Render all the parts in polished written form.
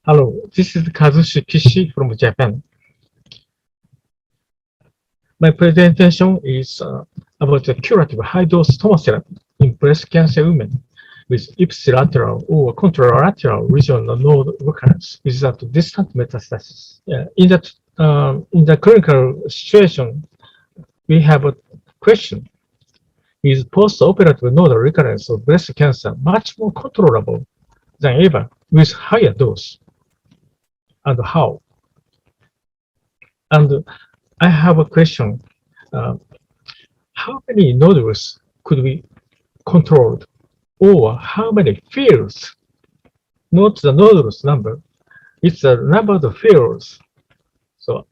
Hello, this is Kazushi Kishi from Japan. My presentation is about the curative high-dose tomotherapy in breast cancer women with ipsilateral or contralateral regional node recurrence without distant metastasis. In the clinical situation, we have a question: is post-operative nodal recurrence of breast cancer much more controllable than ever with higher dose, and how? And I have a question. Uh, how many nodules could be controlled, or how many fields? Not the nodules number, it's the number of fields. So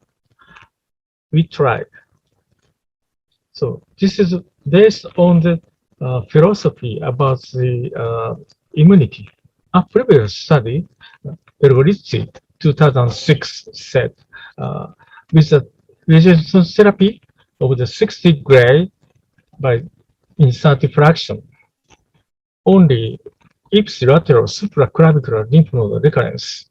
we tried. So this is based on the philosophy about the immunity. A previous study, Bergolizzi, 2006, said uh, with the resistance therapy of the 60 gray by insertifraction, only ipsilateral supraclavicular lymph node recurrence.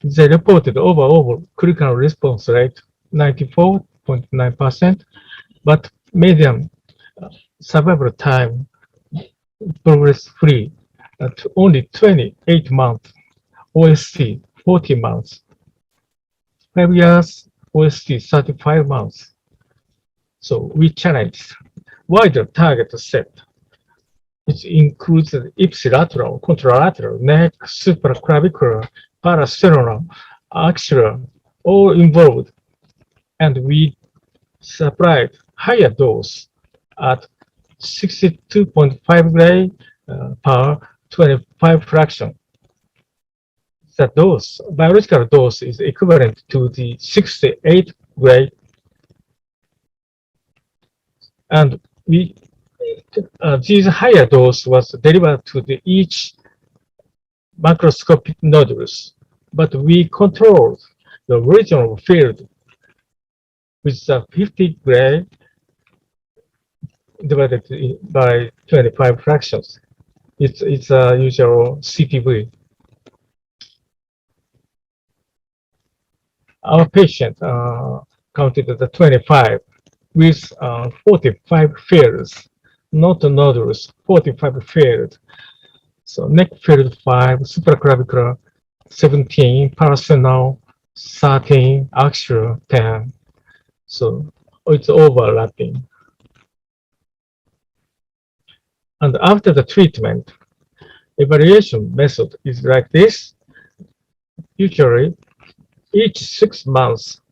They reported overall clinical response rate 94.9%, but median survival time progress-free at only 28 months, OST 40 months, 5 years, OST 35 months. So we challenged wider target set. It includes the ipsilateral, contralateral, neck, supraclavicular, parasternal, axial, all involved, and we supplied higher dose at 62.5 gray per 25 fraction. The dose, biological dose, is equivalent to the 68 gray, and we this higher dose was delivered to each macroscopic nodules, but we controlled the regional field with the 50 gray divided by 25 fractions. It's a usual CTV. Our patient counted the 25 with 45 fields, not nodules, 45 fields. So neck field 5, supraclavicular 17, parasternal 13, axial 10. So it's overlapping. And after the treatment, evaluation method is like this. Usually, each 6 months,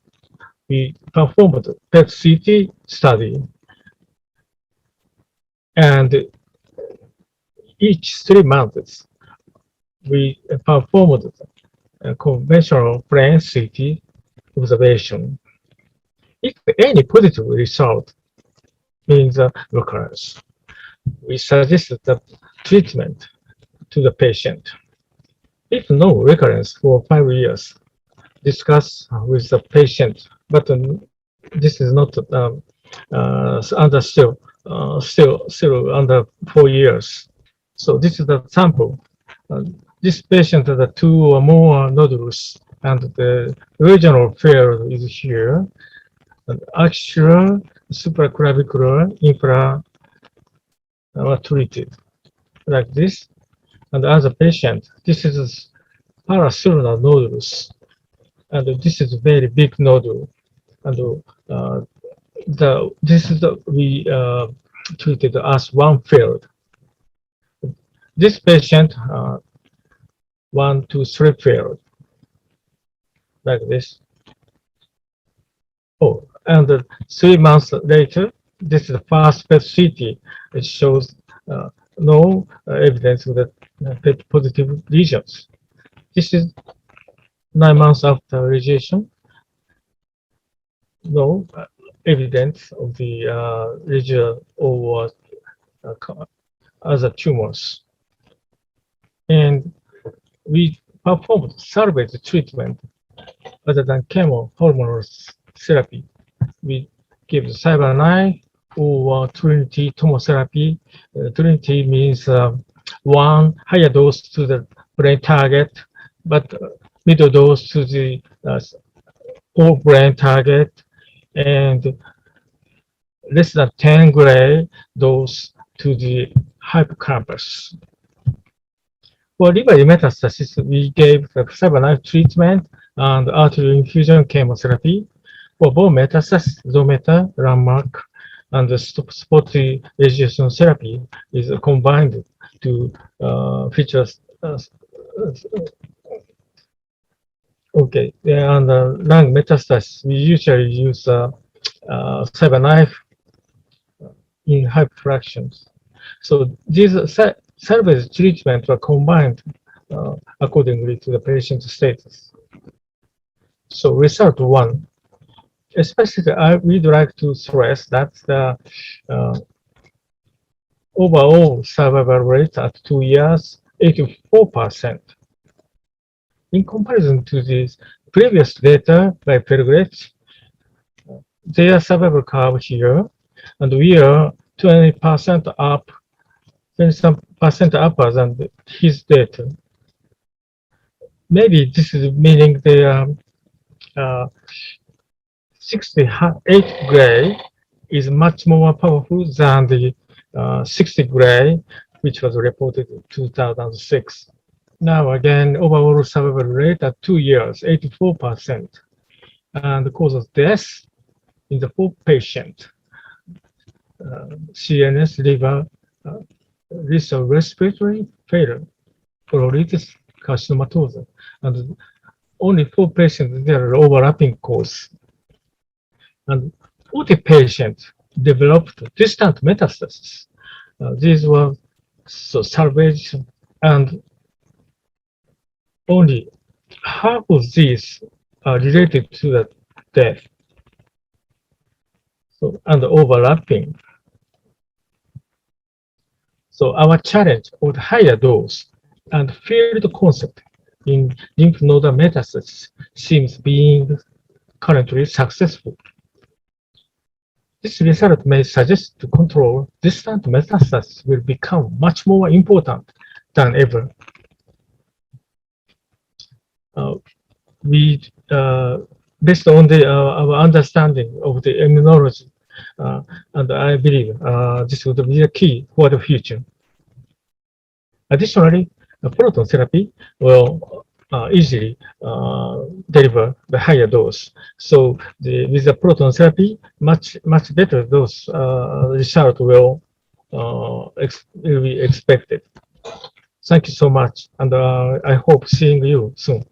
we performed PET-CT study, and each 3 months, we performed a conventional plain CT observation. If any positive result means recurrence, we suggested the treatment to the patient. If no recurrence for 5 years, discuss with the patient, but this is not under still under 4 years. So this is the sample. This patient has 2 or more nodules, and the regional field is here. And axial, supraclavicular, infra were treated like this. And as a patient, this is parasternal nodules, and this is a very big nodule. And we treated as one field. This patient 1, 2, 3 field like this. Oh, and 3 months later, this is the first PET-CT. It shows no evidence of the PET positive lesions. This is 9 months after radiation. No evidence of the lesion or other tumors. And we performed salvage treatment other than chemo hormonal therapy. We give cyber9 or Trinity tomotherapy. Trinity means 1 higher dose to the brain target, but middle dose to the whole brain target and less than 10 gray dose to the hippocampus. For liver metastasis, we gave the cyberknife treatment and arterial infusion chemotherapy. For bone metastasis, Zometa, landmark, and the spotty radiation therapy is combined to feature. Okay, and lung metastasis, we usually use cyberknife in high fractions. So these salvage treatments were combined accordingly to the patient's status. So result one, especially we'd like to stress that the overall survival rate at 2 years, 84%. In comparison to this previous data by Pellegret, their survival curve here, and we are 20% up, 20% upper than his data. Maybe this is meaning the 68 gray is much more powerful than the 60 gray, which was reported in 2006. Now again, overall survival rate at 2 years, 84%. And the cause of death in the 4 patient, CNS, liver, lethal respiratory failure, pruritus carcinomatosa, and only 4 patients there are overlapping cause. And 40 patients developed distant metastasis. These were salvage, and only half of these are related to the death. So, and overlapping. So our challenge with higher dose and field concept in lymph node metastasis seems being currently successful. This result may suggest to control distant metastasis will become much more important than ever. We, based on our understanding of the immunology, and I believe this would be a key for the future. Additionally, proton therapy will easily deliver the higher dose. So with the proton therapy, much better dose result will be expected. Thank you so much, and I hope seeing you soon.